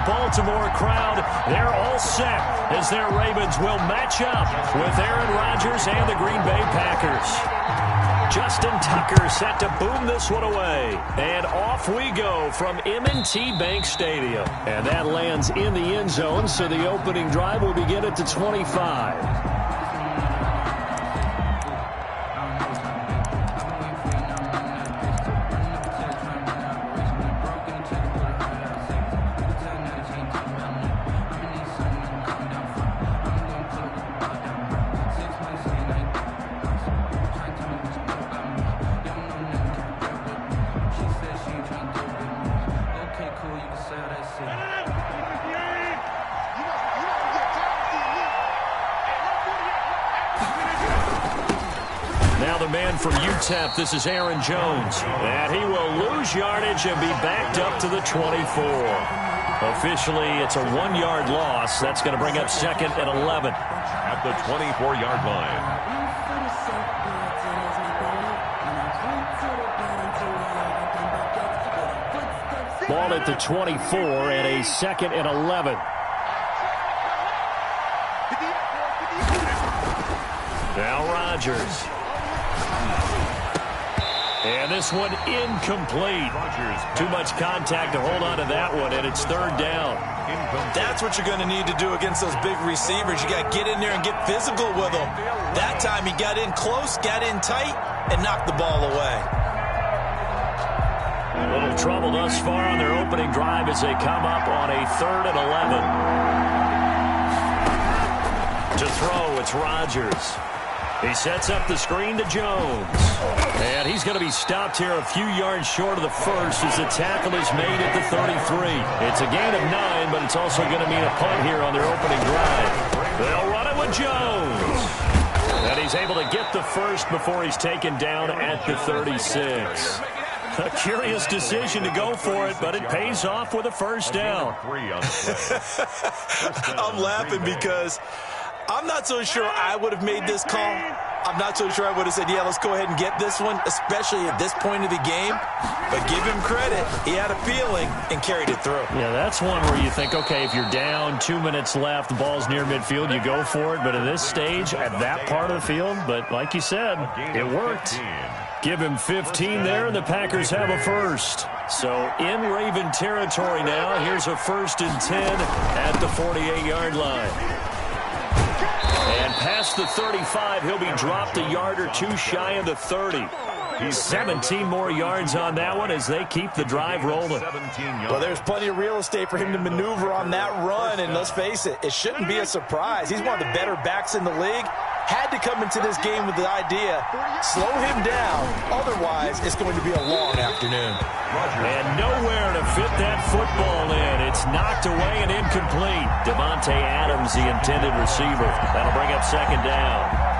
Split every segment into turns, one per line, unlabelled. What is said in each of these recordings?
Baltimore crowd, they're all set as their Ravens will match up with Aaron Rodgers and the Green Bay Packers. Justin Tucker set to boom this one away. And off we go from M&T Bank Stadium. And that lands in the end zone, so the opening drive will begin at the 25. From UTEP, this is Aaron Jones. And he will lose yardage and be backed up to the 24. Officially, it's a 1-yard loss. That's going to bring up second and 11.
At the 24-yard line.
Ball at the 24 and a second and 11. Now Rodgers. And this one incomplete. Too much contact to hold on to that one, and it's third down.
That's what you're going to need to do against those big receivers. You got to get in there and get physical with them. That time he got in close, got in tight, and knocked the ball away.
A little trouble thus far on their opening drive as they come up on a third and 11. To throw, it's Rodgers. He sets up the screen to Jones. And he's going to be stopped here a few yards short of the first as the tackle is made at the 33. It's a gain of 9, but it's also going to mean a punt here on their opening drive. They'll run it with Jones. And he's able to get the first before he's taken down at the 36. A curious decision to go for it, but it pays off with a first down.
I'm laughing because I'm not so sure I would have made this call. I'm not so sure I would have said, yeah, let's go ahead and get this one, especially at this point of the game. But give him credit. He had a feeling and carried it through.
Yeah, that's one where you think, okay, if you're down, 2 minutes left, the ball's near midfield, you go for it. But at this stage, at that part of the field, but like you said, it worked. Give him 15 there, and the Packers have a first. So in Raven territory now, here's a 1st and 10 at the 48-yard line. And past the 35, he'll be dropped a yard or two shy of the 30. He's 17 more yards on that one as they keep the drive rolling.
Well, there's plenty of real estate for him to maneuver on that run, and let's face it, it shouldn't be a surprise. He's one of the better backs in the league. Had to come into this game with the idea, slow him down, otherwise it's going to be a long afternoon.
And nowhere to fit that football in. It's knocked away and incomplete. Devontae Adams, the intended receiver. That'll bring up second down.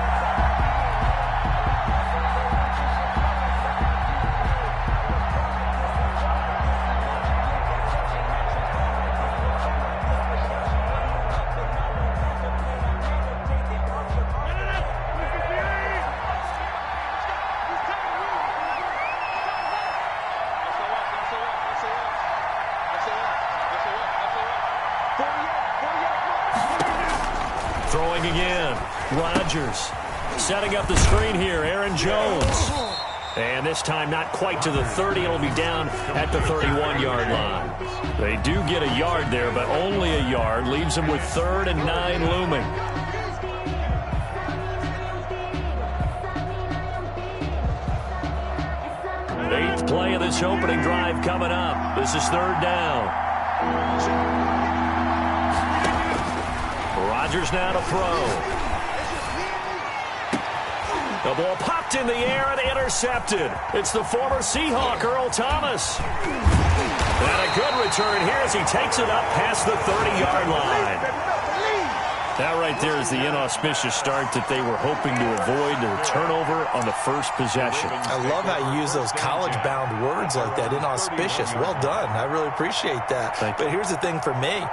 Throwing again. Rodgers setting up the screen here. Aaron Jones. And this time not quite to the 30. It'll be down at the 31-yard line. They do get a yard there, but only a yard. Leaves them with 3rd and 9 looming. Eighth play of this opening drive coming up. This is 3rd down. Rodgers now to throw. The ball popped in the air and intercepted. It's the former Seahawk, Earl Thomas. And a good return here as he takes it up past the 30-yard line. That right there is the inauspicious start that they were hoping to avoid, the turnover on the first possession.
I love how you use those college-bound words like that, inauspicious. Well done. I really appreciate that. But here's the thing for me.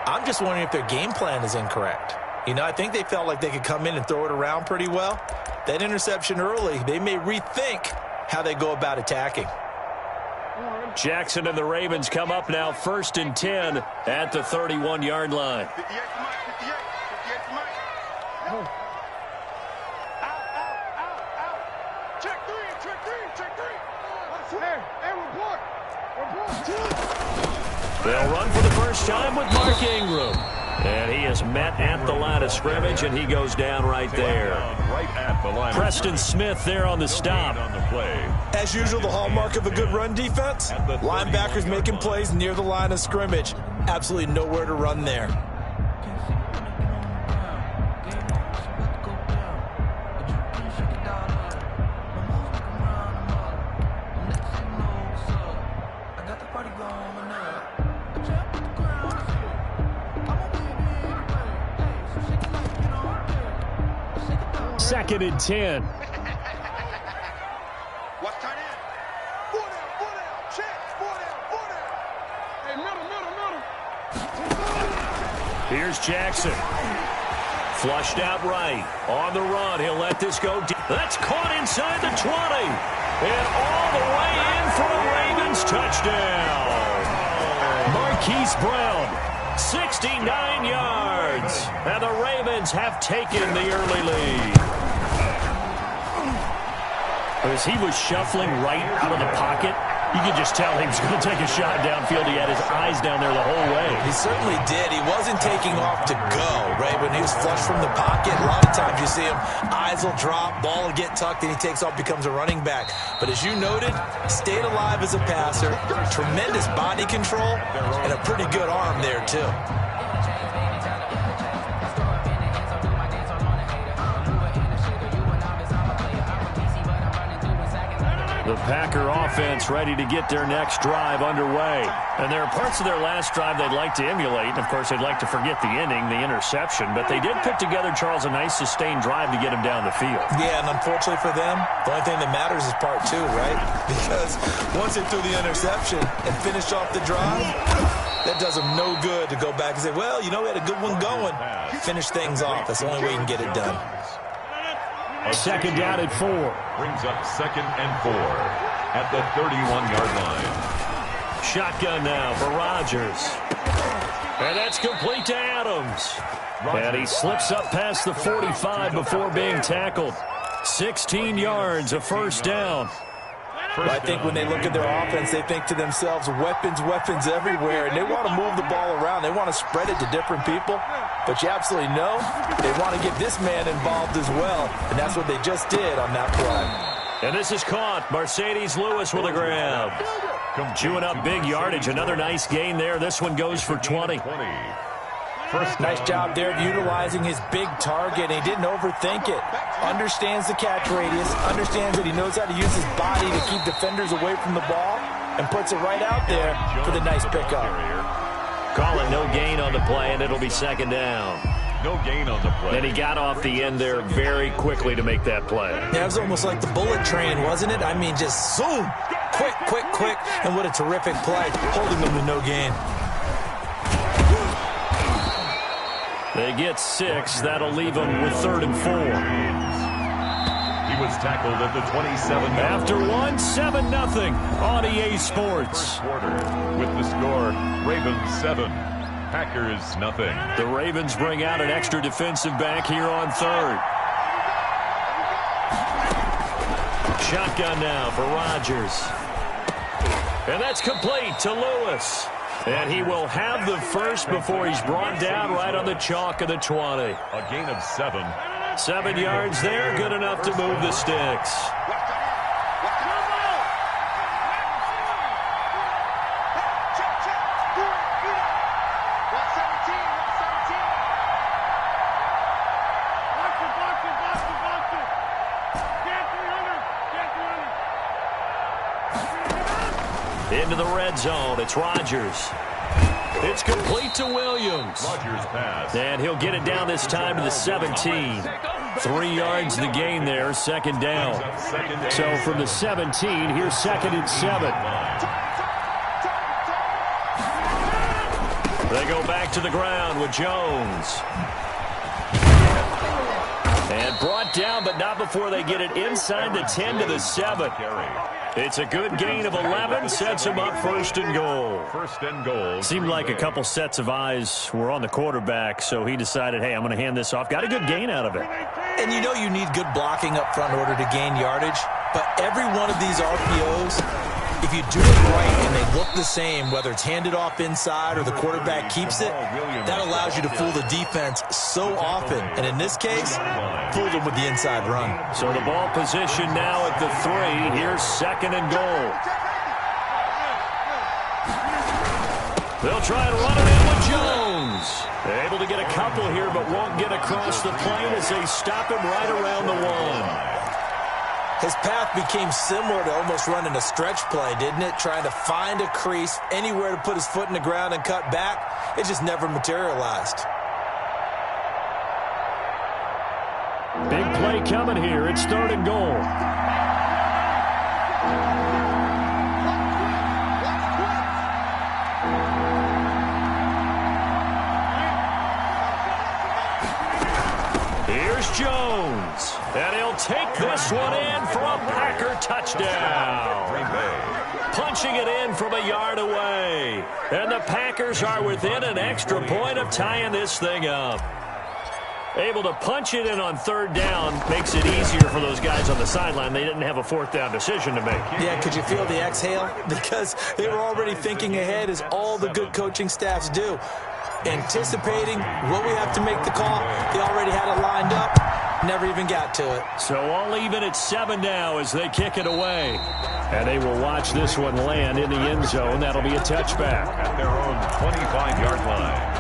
I'm just wondering if their game plan is incorrect. You know, I think they felt like they could come in and throw it around pretty well. That interception early, they may rethink how they go about attacking.
Jackson and the Ravens come up now 1st and 10 at the 31-yard line. They'll run for the first time with Mark Ingram. And he is met at the line of scrimmage, and he goes down right there. Preston Smith there on the stop.
As usual, the hallmark of a good run defense, linebackers making plays near the line of scrimmage. Absolutely nowhere to run there.
Second and 10. Here's Jackson. Flushed out right. On the run. He'll let this go deep. That's caught inside the 20. And all the way in for a Ravens touchdown. Marquise Brown, 69 yards. And the Ravens have taken the early lead. As he was shuffling right out of the pocket, you could just tell he was going to take a shot downfield. He had his eyes down there the whole way.
He certainly did. He wasn't taking off to go, right? When he was flush from the pocket, a lot of times you see him, eyes will drop, ball will get tucked, and he takes off, becomes a running back. But as you noted, stayed alive as a passer, tremendous body control, and a pretty good arm there, too.
The Packer offense ready to get their next drive underway. And there are parts of their last drive they'd like to emulate. And, of course, they'd like to forget the inning, the interception. But they did put together, Charles, a nice sustained drive to get him down the field.
Yeah, and unfortunately for them, the only thing that matters is part two, right? Because once they threw the interception and finished off the drive, that does them no good to go back and say, well, you know, we had a good one going. Finish things off. That's the only way you can get it done.
Second down at 4.
Brings up 2nd and 4 at the 31-yard line.
Shotgun now for Rodgers. And that's complete to Adams. And he slips up past the 45 before being tackled. 16 yards, a first down.
Well, I think when they look at their offense, they think to themselves, weapons, weapons everywhere. And they want to move the ball around. They want to spread it to different people. But you absolutely know they want to get this man involved as well. And that's what they just did on that play.
And this is caught. Mercedes Lewis with a grab. Chewing up big yardage. Another nice gain there. This one goes for 20.
Nice job there of utilizing his big target. He didn't overthink it. Understands the catch radius. Understands that he knows how to use his body to keep defenders away from the ball. And puts it right out there for the nice pickup.
Calling no gain on the play, and it'll be second down.
No gain on the play.
And he got off the end there very quickly to make that play.
Yeah, it was almost like the bullet train, wasn't it? I mean, just zoom. Quick, quick, quick. And what a terrific play. Holding them to no gain.
They get 6. That'll leave them with 3rd and 4.
He was tackled at the 27.
After 1, 7-0 on EA Sports.
With the score, Ravens 7, Packers nothing.
The Ravens bring out an extra defensive back here on 3rd. Shotgun now for Rodgers. And that's complete to Lewis. And he will have the first before he's brought down right on the chalk of the 20.
A gain of 7.
7 yards there, good enough to move the sticks. Into the red zone. It's Rodgers. It's complete to Williams.
Rodgers pass.
And he'll get it down this time to the 17. 3 yards the gain there, second down. So from the 17, here's 2nd and 7. They go back to the ground with Jones. And brought down, but not before they get it inside the 10 to the 7. It's a good gain of 11, sets him up 1st and goal.
1st and goal.
Seemed like a couple sets of eyes were on the quarterback, so he decided, hey, I'm going to hand this off. Got a good gain out of it.
And you know you need good blocking up front in order to gain yardage, but every one of these RPOs, if you do it right and they look the same, whether it's handed off inside or the quarterback keeps it, that allows you to fool the defense so often. And in this case, fooled them with the inside run.
So the ball position now at the 3. Here's 2nd and goal. They'll try and run it in with Jones. They're able to get a couple here, but won't get across the plane as they stop him right around the 1.
His path became similar to almost running a stretch play, didn't it? Trying to find a crease, anywhere to put his foot in the ground and cut back. It just never materialized.
Big play coming here. It's 3rd and goal. Here's Jones. And he'll take this one in for a Packer touchdown. Punching it in from a yard away. And the Packers are within an extra point of tying this thing up. Able to punch it in on 3rd down makes it easier for those guys on the sideline. They didn't have a 4th down decision to make.
Yeah, could you feel the exhale? Because they were already thinking ahead, as all the good coaching staffs do. Anticipating what we have to make the call. They already had it lined up. Never even got to it.
So all even at 7 now as they kick it away. And they will watch this one land in the end zone. That'll be a touchback.
At their own 25-yard line.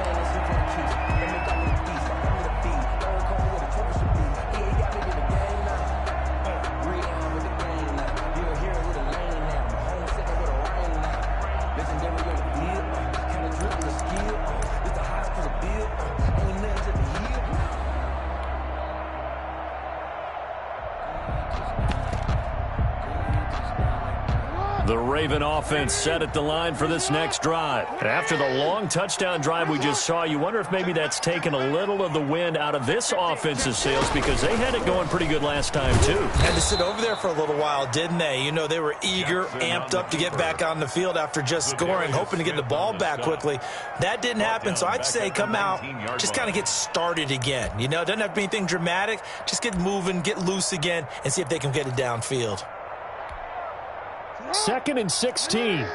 The Raven offense set at the line for this next drive. After the long touchdown drive we just saw, you wonder if maybe that's taken a little of the wind out of this offense's sails, because they had it going pretty good last time, too.
Had to sit over there for a little while, didn't they? You know, they were eager, amped up to get back on the field after just scoring, hoping to get the ball back quickly. That didn't happen, so I'd say come out, just kind of get started again. You know, it doesn't have to be anything dramatic. Just get moving, get loose again, and see if they can get it downfield.
2nd and 16.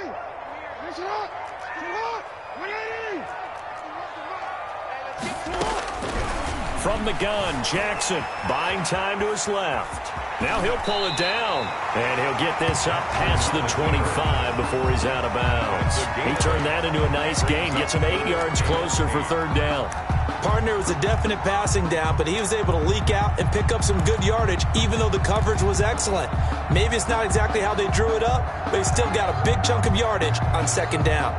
From the gun, Jackson buying time to his left. Now he'll pull it down, and he'll get this up past the 25 before he's out of bounds. He turned that into a nice gain, gets him 8 yards closer for 3rd down.
Partner was a definite passing down, but he was able to leak out and pick up some good yardage, even though the coverage was excellent. Maybe it's not exactly how they drew it up, but he still got a big chunk of yardage on 2nd down.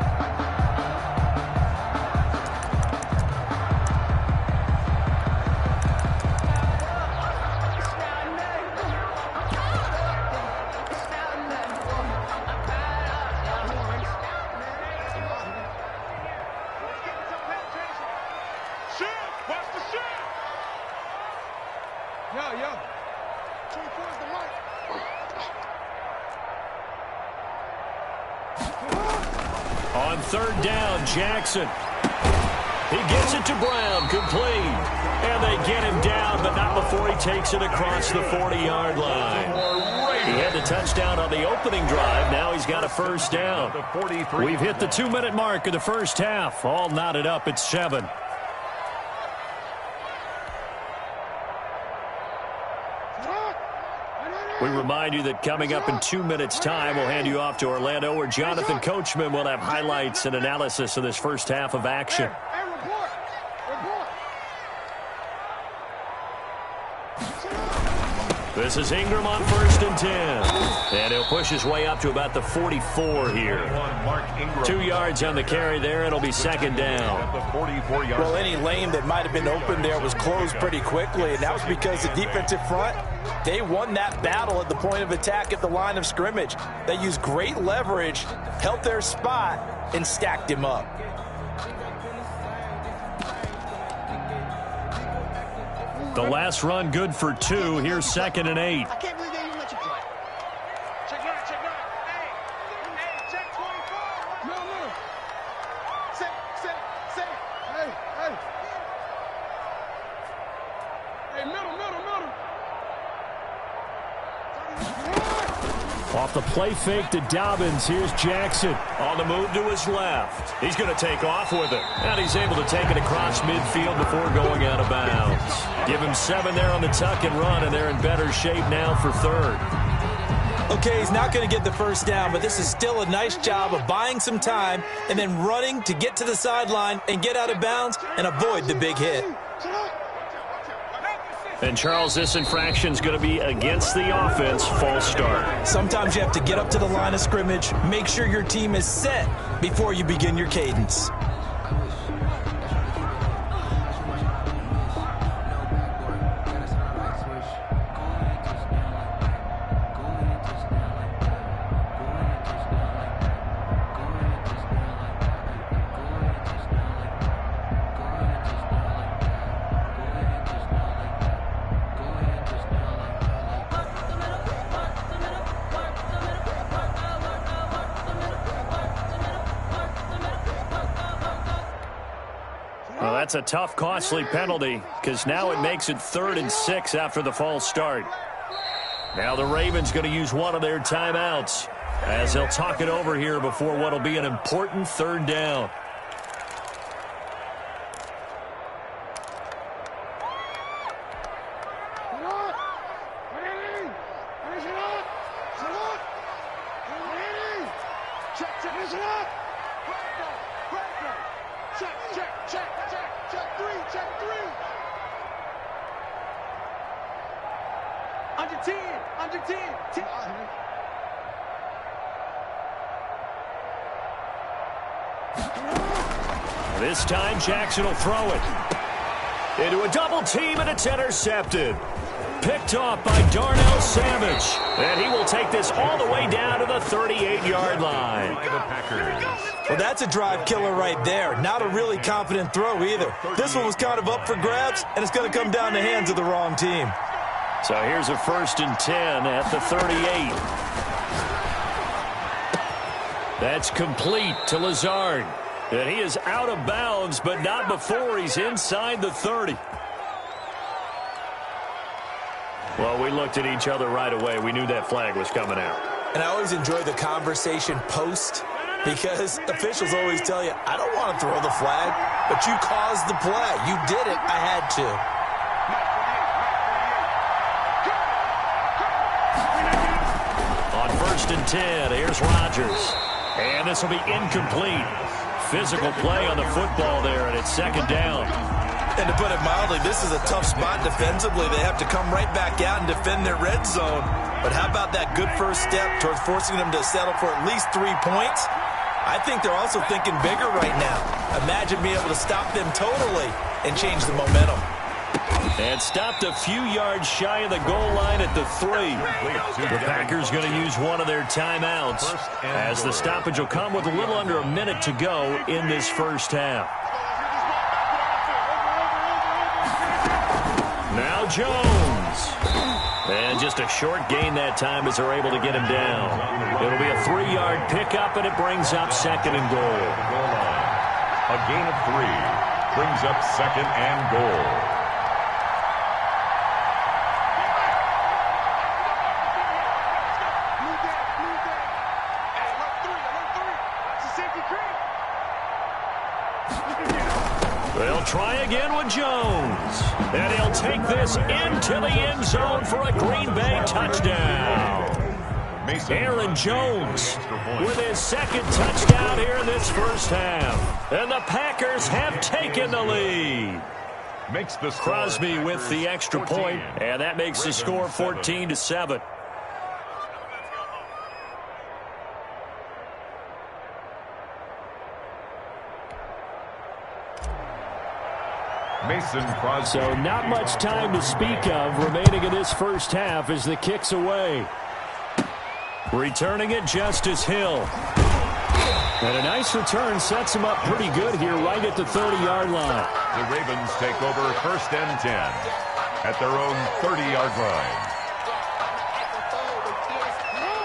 On 3rd down, Jackson. He gets it to Brown, complete. And they get him down, but not before he takes it across the 40-yard line. He had the touchdown on the opening drive. Now he's got a 1st down. We've hit the 2-minute mark of the first half. All knotted up at 7. We remind you that coming up in 2 minutes' time, we'll hand you off to Orlando, where Jonathan Coachman will have highlights and analysis of this first half of action. This is Ingram on 1st and 10. And he'll push his way up to about the 44 here. 2 yards on the carry there. It'll be 2nd down.
Well, any lane that might have been open there was closed pretty quickly, and that was because the defensive front, they won that battle at the point of attack at the line of scrimmage. They used great leverage, held their spot, and stacked him up.
The last run good for 2. Here's 2nd and 8.
I can't believe they even let you play. Check right, check right.
Off the play fake to Dobbins, here's Jackson. On the move to his left. He's going to take off with it. And he's able to take it across midfield before going out of bounds. Give him 7 there on the tuck and run, and they're in better shape now for third.
Okay, he's not going to get the first down, but this is still a nice job of buying some time and then running to get to the sideline and get out of bounds and avoid the big hit.
And, Charles, this infraction is going to be against the offense, false start.
Sometimes you have to get up to the line of scrimmage, make sure your team is set before you begin your cadence.
Well, that's a tough, costly penalty because now it makes it 3rd and 6 after the false start. Now the Ravens going to use one of their timeouts as they'll talk it over here before what will be an important 3rd down. This time, Jackson will throw it into a double team, and it's intercepted. Picked off by Darnell Savage. And he will take this all the way down to the 38-yard line.
Well, that's a drive killer right there. Not a really confident throw either. This one was kind of up for grabs, and it's going to come down the hands of the wrong team.
So here's a 1st and 10 at the 38. That's complete to Lazard. And he is out of bounds, but not before he's inside the 30. Well, we looked at each other right away. We knew that flag was coming out.
And I always enjoy the conversation post because officials always tell you, I don't want to throw the flag, but you caused the play. You did it. I had to.
On 1st and 10, here's Rodgers. And this will be incomplete. Physical play on the football there, and it's 2nd down.
And to put it mildly, this is a tough spot defensively. They have to come right back out and defend their red zone. But how about that good first step towards forcing them to settle for at least 3 points? I think they're also thinking bigger right now. Imagine being able to stop them totally and change the momentum.
And stopped a few yards shy of the goal line at the 3. The Packers going to use one of their timeouts as the stoppage will come with a little under a minute to go in this first half. Now Jones. And just a short gain that time as they're able to get him down. It'll be a 3-yard pickup, and it brings up 2nd and goal.
A gain of 3 brings up 2nd and goal.
They'll try again with Jones. And he'll take this into the end zone for a Green Bay touchdown. Aaron Jones with his 2nd touchdown here in this first half. And the Packers have taken the lead. Crosby with the extra point, and that makes the score 14-7. So not much time to speak of remaining in this first half as the kick's away. Returning it, Justice Hill. And a nice return sets him up pretty good here right at the 30-yard line.
The Ravens take over 1st and 10 at their own 30-yard line.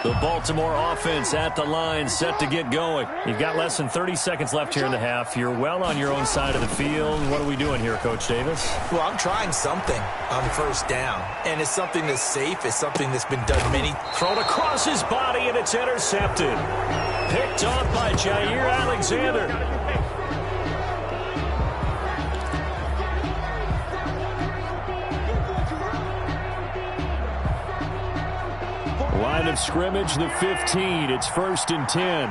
The Baltimore offense at the line, set to get going. You've got less than 30 seconds left here in the half. You're well on your own side of the field. What are we doing here, Coach Davis?
Well, I'm trying something on first down, and it's something that's safe. It's something that's been done many.
Thrown across his body, and it's intercepted. Picked off by Jair Alexander. Line of scrimmage, the 15. It's 1st and 10.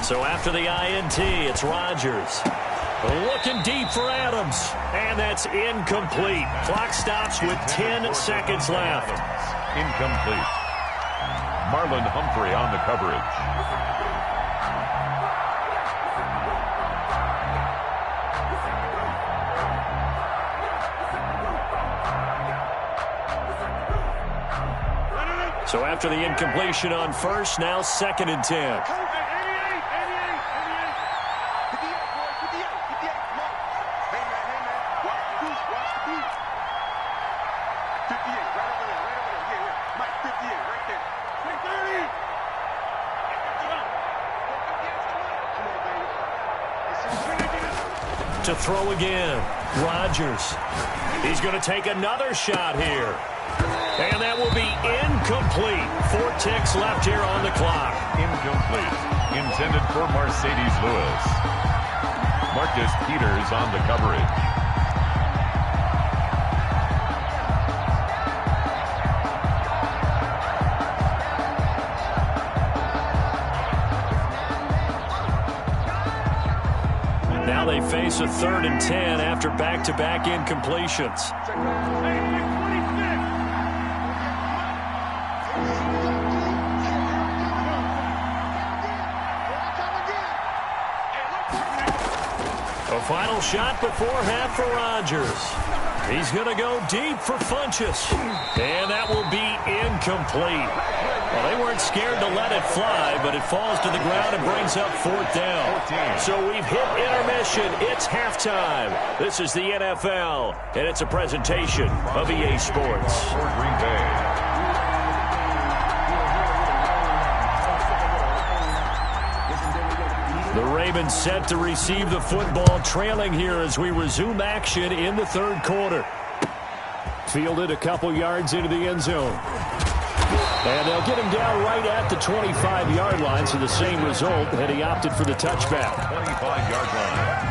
So after the INT, it's Rodgers. Looking deep for Adams. And that's incomplete. Clock stops with 10 seconds left.
Incomplete. Marlon Humphrey on the coverage.
So after the incompletion on first, now 2nd and 10. To throw again, Rodgers. He's going to take another shot here. And that will be incomplete. 4 ticks left here on the clock.
Incomplete. Intended for Mercedes Lewis. Marcus Peters on the coverage.
Now they face a 3rd and 10 after back-to-back incompletions. A final shot before half for Rodgers. He's going to go deep for Funchess. And that will be incomplete. Well, they weren't scared to let it fly, but it falls to the ground and brings up 4th down. So we've hit intermission. It's halftime. This is the NFL, and it's a presentation of EA Sports.
Green Bay.
The Ravens set to receive the football, trailing here as we resume action in the 3rd quarter. Fielded a couple yards into the end zone. And they'll get him down right at the 25-yard line, so the same result had he opted for the touchback.
25-yard line.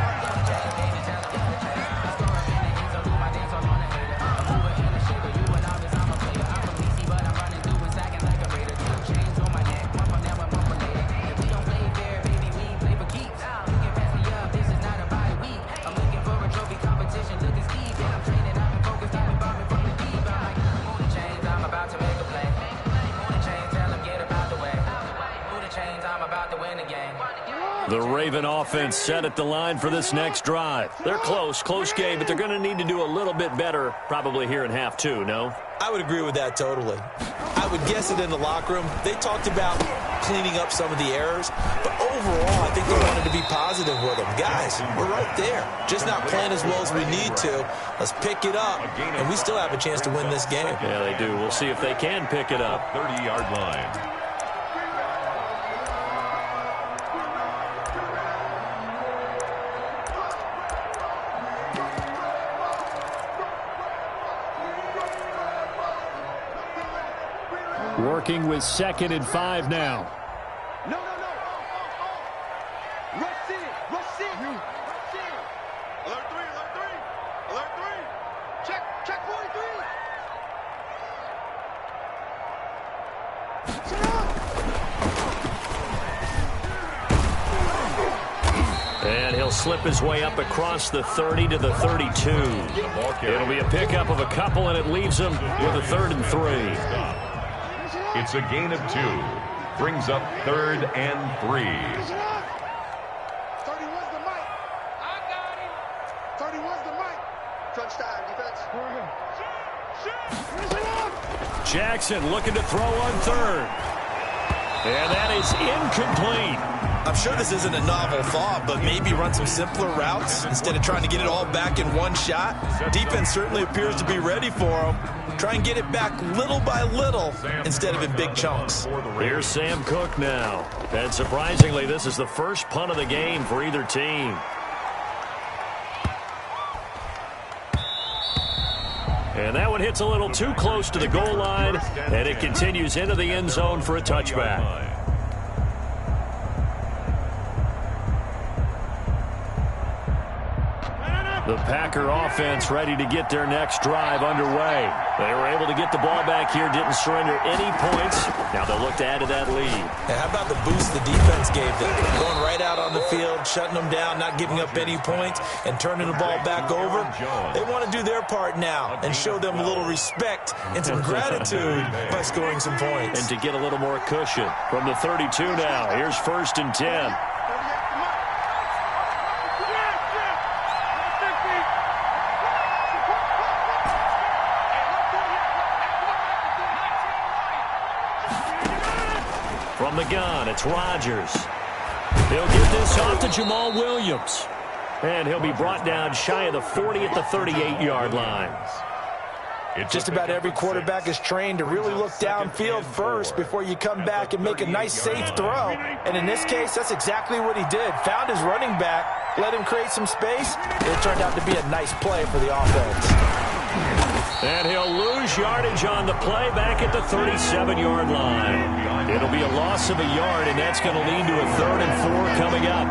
The Raven offense set at the line for this next drive. They're close game, but they're going to need to do a little bit better probably here in half 2, no?
I would agree with that totally. I would guess it in the locker room. They talked about cleaning up some of the errors, but overall, I think they wanted to be positive with them. Guys, we're right there. Just not playing as well as we need to. Let's pick it up, and we still have a chance to win this game.
Yeah, they do. We'll see if they can pick it up.
30-yard line.
Working with 2nd and 5 now.
No. Rush in. Alert 3. Check 43.
And he'll slip his way up across the 30 to the 32. It'll be a pickup of a couple, and it leaves him with a 3rd and 3.
It's a gain of 2. Brings up 3rd and 3.
31's the mic. I got him. 31's the mic. Touchdown, defense.
Jackson looking to throw on 3rd. And that is incomplete.
I'm sure this isn't a novel thought, but maybe run some simpler routes instead of trying to get it all back in one shot. Defense certainly appears to be ready for him. Try and get it back little by little instead of in big chunks.
Here's Sam Cook now. And surprisingly, this is the first punt of the game for either team. And that one hits a little too close to the goal line, and it continues into the end zone for a touchback. The Packer offense ready to get their next drive underway. They were able to get the ball back here, didn't surrender any points. Now they'll look to add to that lead.
And how about the boost the defense gave them? Going right out on the field, shutting them down, not giving up any points, and turning the ball back over. They want to do their part now and show them a little respect and some gratitude by scoring some points.
And to get a little more cushion from the 32 now. Here's 1st and 10. From the gun, it's Rodgers. He'll get this off to Jamal Williams. And he'll be brought down shy of the 40 at the 38-yard line.
Just about every quarterback is trained to really look downfield first before you come back and make a nice, safe throw. And in this case, that's exactly what he did. Found his running back, let him create some space. It turned out to be a nice play for the offense.
And he'll lose yardage on the play back at the 37-yard line. It'll be a loss of a yard, and that's going to lead to a 3rd and 4 coming up.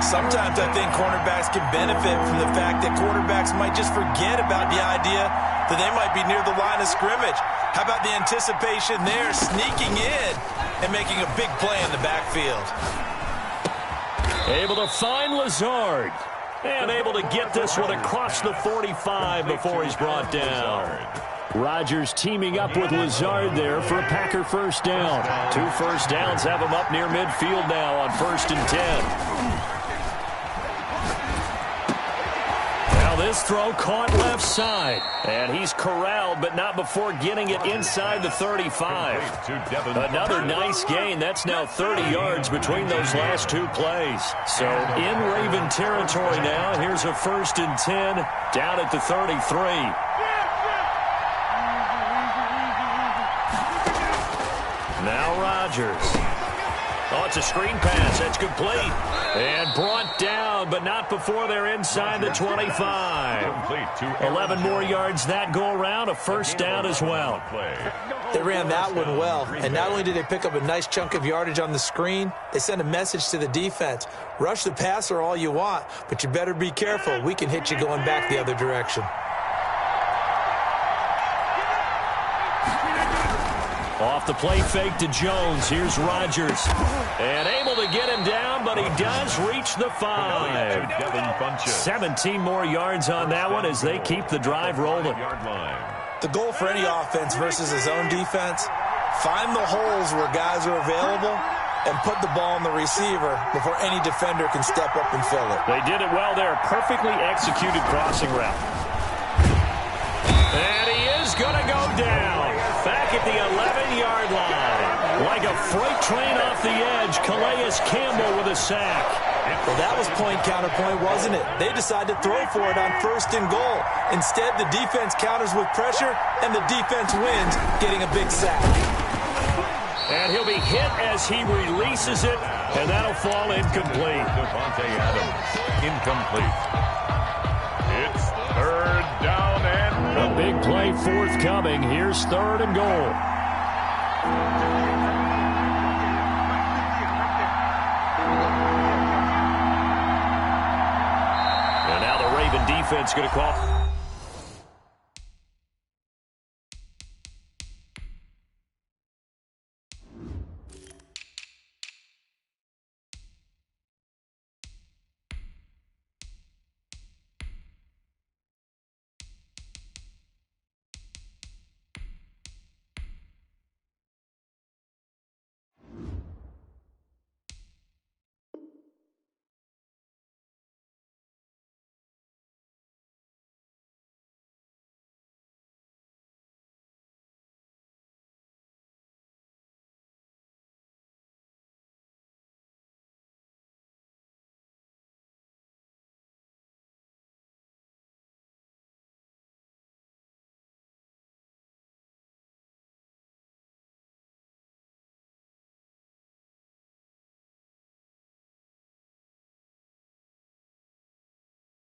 Sometimes I think cornerbacks can benefit from the fact that quarterbacks might just forget about the idea that they might be near the line of scrimmage. How about the anticipation there, sneaking in and making a big play in the backfield?
Able to find Lazard. And able to get this one across the 45 before he's brought down. Rodgers teaming up with Lazard there for a Packer 1st down. 2 first downs have him up near midfield now on 1st and 10. Now this throw caught left side. And he's corralled, but not before getting it inside the 35. Another nice gain. That's now 30 yards between those last 2 plays. So in Raven territory now. Here's a 1st and 10 down at the 33. Now Rodgers. Oh, it's a screen pass. That's complete. And brought down, but not before they're inside the 25. 11 more yards that go around. A 1st down as well.
They ran that one well. And not only did they pick up a nice chunk of yardage on the screen, they sent a message to the defense. Rush the passer all you want, but you better be careful. We can hit you going back the other direction.
Off the play fake to Jones. Here's Rodgers. And able to get him down, but he does reach the 5. 17 more yards on that one as they keep the drive rolling.
The goal for any offense versus his own defense, find the holes where guys are available and put the ball on the receiver before any defender can step up and fill it.
They did it well there. Perfectly executed crossing route. And he is going to go down. Back at the 11-yard line. Like a freight train off the edge, Calais Campbell with a sack.
Well, that was point counterpoint, wasn't it? They decided to throw for it on 1st and goal. Instead, the defense counters with pressure, and the defense wins, getting a big sack.
And he'll be hit as he releases it, and that'll fall incomplete.
Devontae Adams, incomplete. It's 3rd down and
a big play forthcoming. Here's 3rd and goal. And now the Raven defense going to call.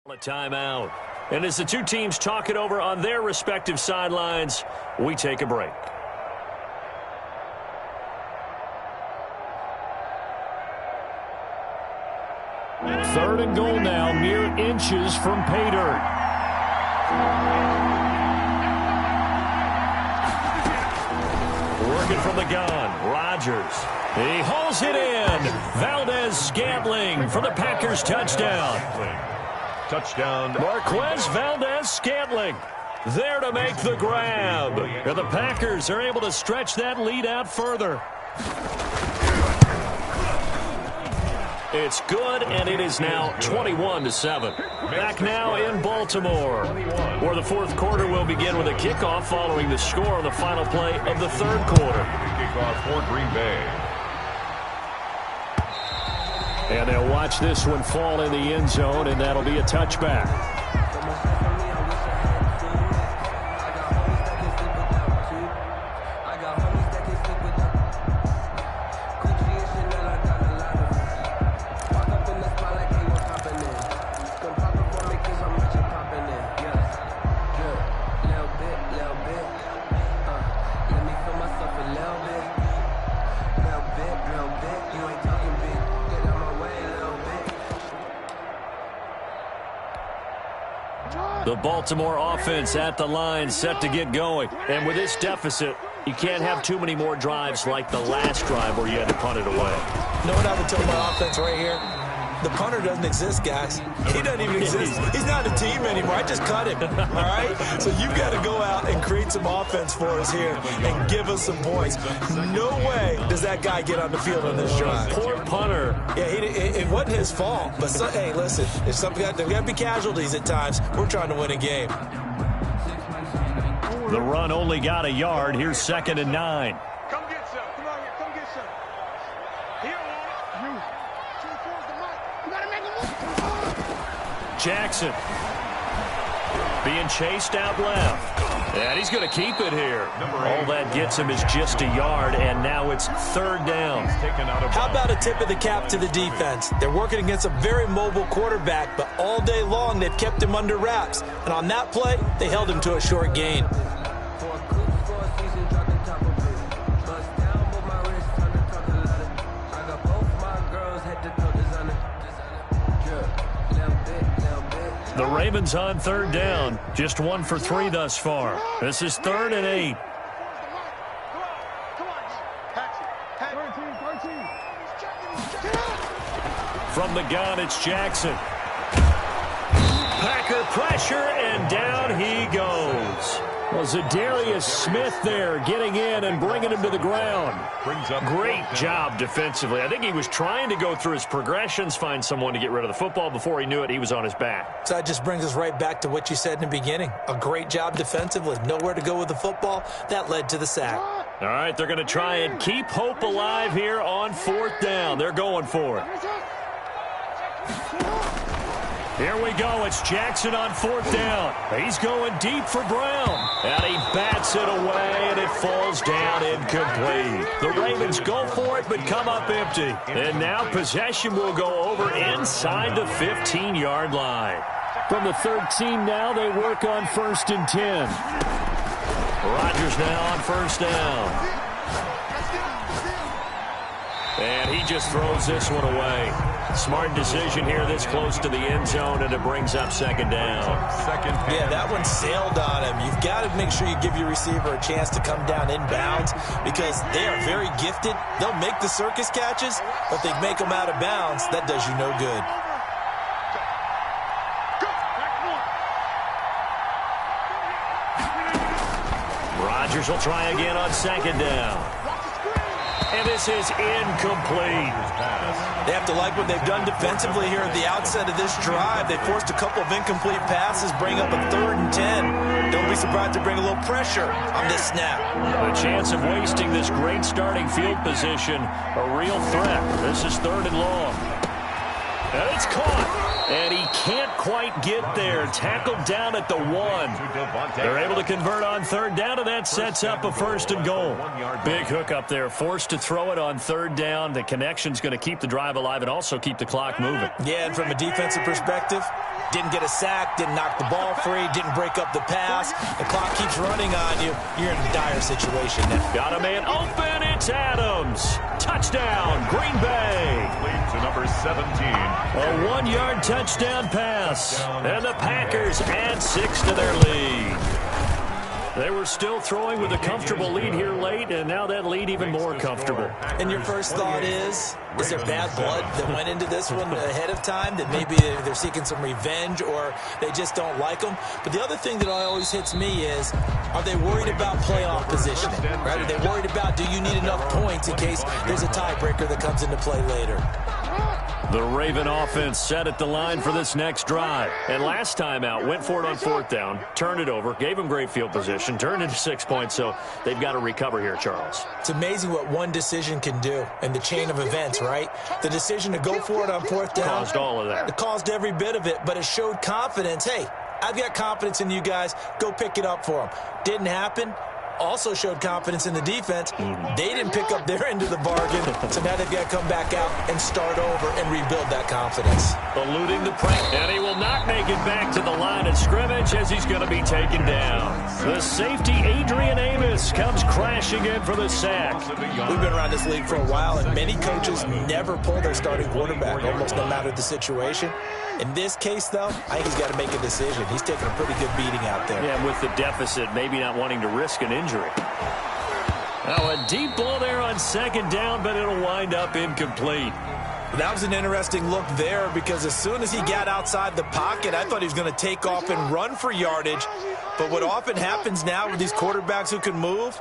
A timeout. And as the two teams talk it over on their respective sidelines, we take a break. Third and goal now, mere inches from pay dirt. Working from the gun, Rodgers. He hauls it in. Valdez-Scantling for the Packers touchdown.
Touchdown.
Marquez Valdez-Scantling there to make the grab. And the Packers are able to stretch that lead out further. It's good, and it is now 21-7. Back now in Baltimore, where the fourth quarter will begin with a kickoff following the score on the final play of the third quarter.
Kickoff for Green Bay.
And they'll watch this one fall in the end zone, and that'll be a touchback. The Baltimore offense at the line, set to get going. And with this deficit, you can't have too many more drives like the last drive where you had to punt it away.
You know what I would tell my offense right here? The punter doesn't exist, guys. He doesn't even exist. He's not a team anymore. I just cut him, all right? So you've got to go out and create some offense for us here and give us some points. No way does that guy get on the field on this drive.
Poor punter.
Yeah, it wasn't his fault. But, hey, listen, if there's got to be casualties at times, we're trying to win a game.
The run only got a yard. Here's 2nd and 9.
Come get some. Come on here. Come get some. Here, you. 2-4's the mic. You got to make a move.
Jackson being chased out left. And he's going to keep it here. All that gets him is just a yard, and now it's 3rd down.
How about a tip of the cap to the defense? They're working against a very mobile quarterback, but all day long they've kept him under wraps. And on that play, they held him to a short gain.
The Ravens on 3rd down. Just 1 for 3 thus far. This is 3rd and 8. From the gun, it's Jackson. Packer pressure, and down he goes. Well, Zadarius Smith there getting in and bringing him to the ground. Great job defensively. I think he was trying to go through his progressions, find someone to get rid of the football. Before he knew it, he was on his back.
So that just brings us right back to what you said in the beginning. A great job defensively. Nowhere to go with the football. That led to the sack.
All right, they're going to try and keep hope alive here on 4th down. They're going for it. Here we go. It's Jackson on 4th down. He's going deep for Brown. And he bats it away, and it falls down incomplete. The Ravens go for it, but come up empty. And now possession will go over inside the 15-yard line. From the 13 now, they work on 1st and 10. Rodgers now on 1st down. And he just throws this one away. Smart decision here this close to the end zone, and it brings up 2nd down.
Yeah, that one sailed on him. You've got to make sure you give your receiver a chance to come down inbounds because they are very gifted. They'll make the circus catches, but they make them out of bounds. That does you no good.
Rodgers will try again on 2nd down. And this is incomplete.
They have to like what they've done defensively here at the outset of this drive. They forced a couple of incomplete passes, bring up a 3rd and 10. Don't be surprised to bring a little pressure on this snap.
The chance of wasting this great starting field position, a real threat. This is 3rd and long. And it's caught. And he can't quite get there. Tackled down at the 1. They're able to convert on 3rd down, and that sets up a 1st and goal. Big hook up there. Forced to throw it on 3rd down. The connection's going to keep the drive alive and also keep the clock moving.
Yeah, and from a defensive perspective, Didn't get a sack, didn't knock the ball free, didn't break up the pass. The clock keeps running on you. You're in a dire situation now.
Got a man open. It's Adams. Touchdown, Green Bay.
Lead to number 17.
A 1-yard touchdown pass. And the Packers add 6 to their lead. They were still throwing with a comfortable lead here late, and now that lead even more comfortable.
And your first thought is there bad blood that went into this one ahead of time, that maybe they're seeking some revenge or they just don't like them? But the other thing that always hits me is, are they worried about playoff positioning? Right? Are they worried about, do you need enough points in case there's a tiebreaker that comes into play later?
The Raven offense set at the line for this next drive. And last time out, went for it on 4th down, turned it over, gave them great field position, turned into 6 points, so they've got to recover here, Charles.
It's amazing what one decision can do in the chain of events, right? The decision to go for it on 4th down
caused all of that.
It caused every bit of it, but it showed confidence. Hey, I've got confidence in you guys. Go pick it up for them. Didn't happen. Also showed confidence in the defense. They didn't pick up their end of the bargain, so now they've got to come back out and start over and rebuild that confidence.
Eluding the pressure, and he will not make it back to the line of scrimmage as he's going to be taken down. The safety, Adrian Amos, comes crashing in for the sack.
We've been around this league for a while, and many coaches never pull their starting quarterback, almost no matter the situation. In this case, though, I think he's got to make a decision. He's taking a pretty good beating out there.
Yeah, with the deficit, maybe not wanting to risk an injury. Now, a deep ball there on 2nd down, but it'll wind up incomplete.
That was an interesting look there because as soon as he got outside the pocket, I thought he was going to take off and run for yardage. But what often happens now with these quarterbacks who can move,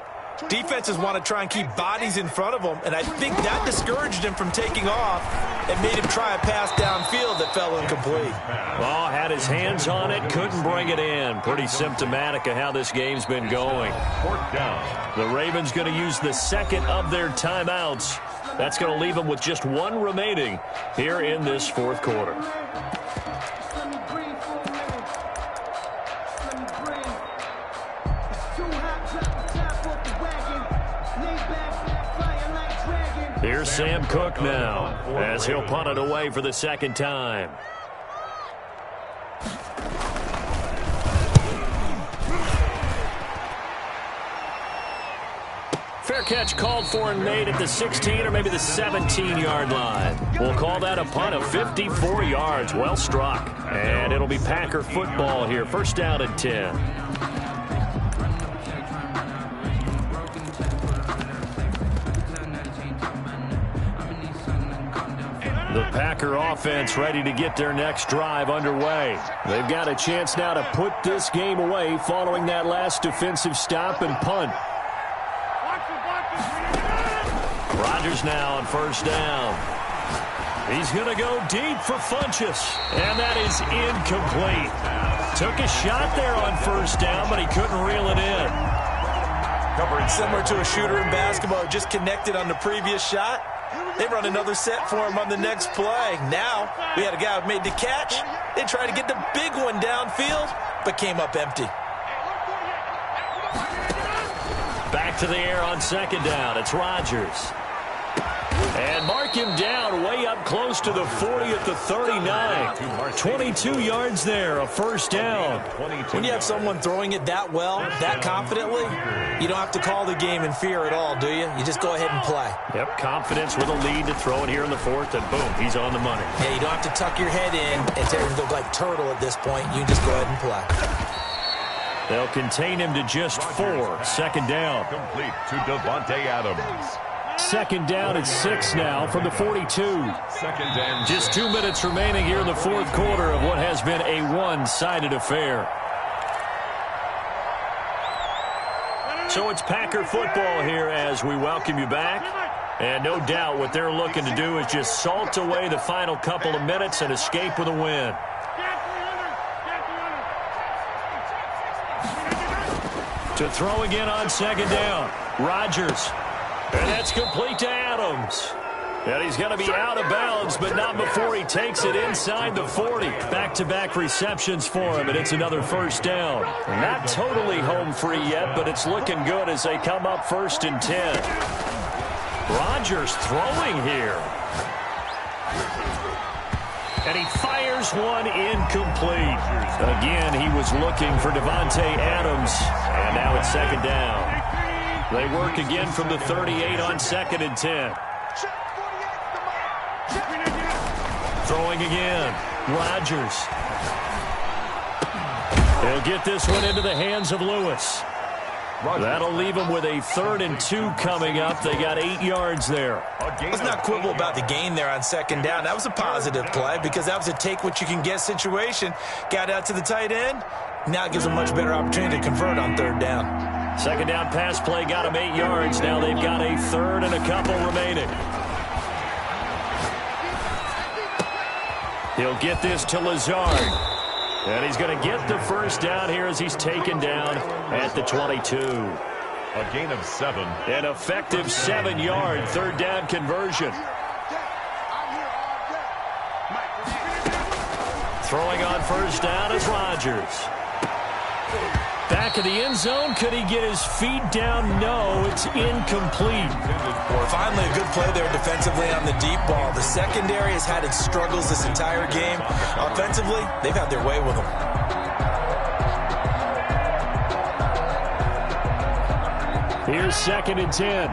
defenses want to try and keep bodies in front of them, and I think that discouraged him from taking off and made him try a pass downfield that fell incomplete.
Well, had his hands on it, couldn't bring it in. Pretty symptomatic of how this game's been going.
4th down.
The Ravens going to use the 2nd of their timeouts. That's going to leave them with just 1 remaining here in this 4th quarter. Here's Sam Cook now as he'll punt it away for the 2nd time. Fair catch called for and made at the 16 or maybe the 17-yard line. We'll call that a punt of 54 yards. Well struck. And it'll be Packer football here. 1st down and 10. The Packer offense ready to get their next drive underway. They've got a chance now to put this game away following that last defensive stop and punt. Rodgers now on 1st down. He's going to go deep for Funchess, and that is incomplete. Took a shot there on 1st down, but he couldn't reel it in.
Similar to a shooter in basketball, just connected on the previous shot. They run another set for him on the next play. Now, we had a guy who made the catch. They tried to get the big one downfield, but came up empty.
Back to the air on 2nd down. It's Rodgers. And mark him down way up close to the 40 at the 39. 22 yards there, a 1st down.
When you have someone throwing it that well, that confidently, you don't have to call the game in fear at all, do you? You just go ahead and play.
Yep, confidence with a lead to throw it here in the 4th, and boom, he's on the money.
Yeah, you don't have to tuck your head in and tear him look like turtle at this point. You can just go ahead and play.
They'll contain him to just 4. 2nd down.
Complete to Devontae Adams.
2nd down and 6 now from the 42.
2nd and
Just 2 minutes remaining here in the 4th quarter of what has been a one-sided affair. So it's Packer football here as we welcome you back. And no doubt what they're looking to do is just salt away the final couple of minutes and escape with a win. To throw again on 2nd down. Rodgers. And that's complete to Adams. And he's going to be out of bounds, but not before he takes it inside the 40. Back-to-back receptions for him, and it's another 1st down. Not totally home free yet, but it's looking good as they come up 1st and 10. Rodgers throwing here. And he fires one incomplete. Again, he was looking for Devontae Adams. And now it's second down. They work again from the 38 on 2nd and 10. Throwing again. Rodgers. He'll get this one into the hands of Lewis. That'll leave him with a 3rd and 2 coming up. They got 8 yards there.
Let's not quibble about the gain there on 2nd down. That was a positive play because that was a take-what-you-can-get situation. Got out to the tight end. Now it gives them a much better opportunity to convert on 3rd down.
2nd down pass play got him 8 yards. Now they've got a 3rd and a couple remaining. He'll get this to Lazard. And he's going to get the first down here as he's taken down at the 22.
A gain of 7.
An effective 7-yard 3rd down conversion. Throwing on 1st down is Rodgers. Back of the end zone. Could he get his feet down? No, it's incomplete.
Finally, a good play there defensively on the deep ball. The secondary has had its struggles this entire game. Offensively, they've had their way with them.
Here's 2nd and 10.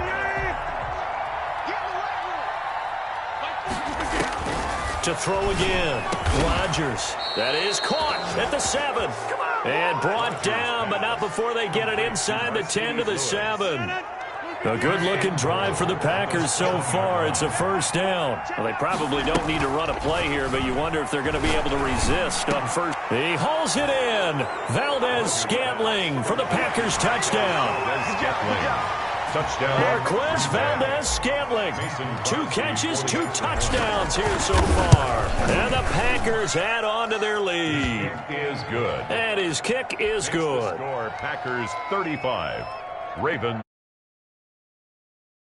To throw again. Rodgers. That is caught at the 7. And brought down, but not before they get it inside the 10 to the 7. A good-looking drive for the Packers so far. It's a 1st down. Well, they probably don't need to run a play here, but you wonder if they're going to be able to resist on 1st. He hauls it in. Valdez-Scantling for the Packers touchdown.
Touchdown.
Marquez Valdez-Scantling. 2 catches, 2 touchdowns here so far. And the Packers add on to their lead.
Is good.
And his kick is good.
Score Packers 35. Ravens.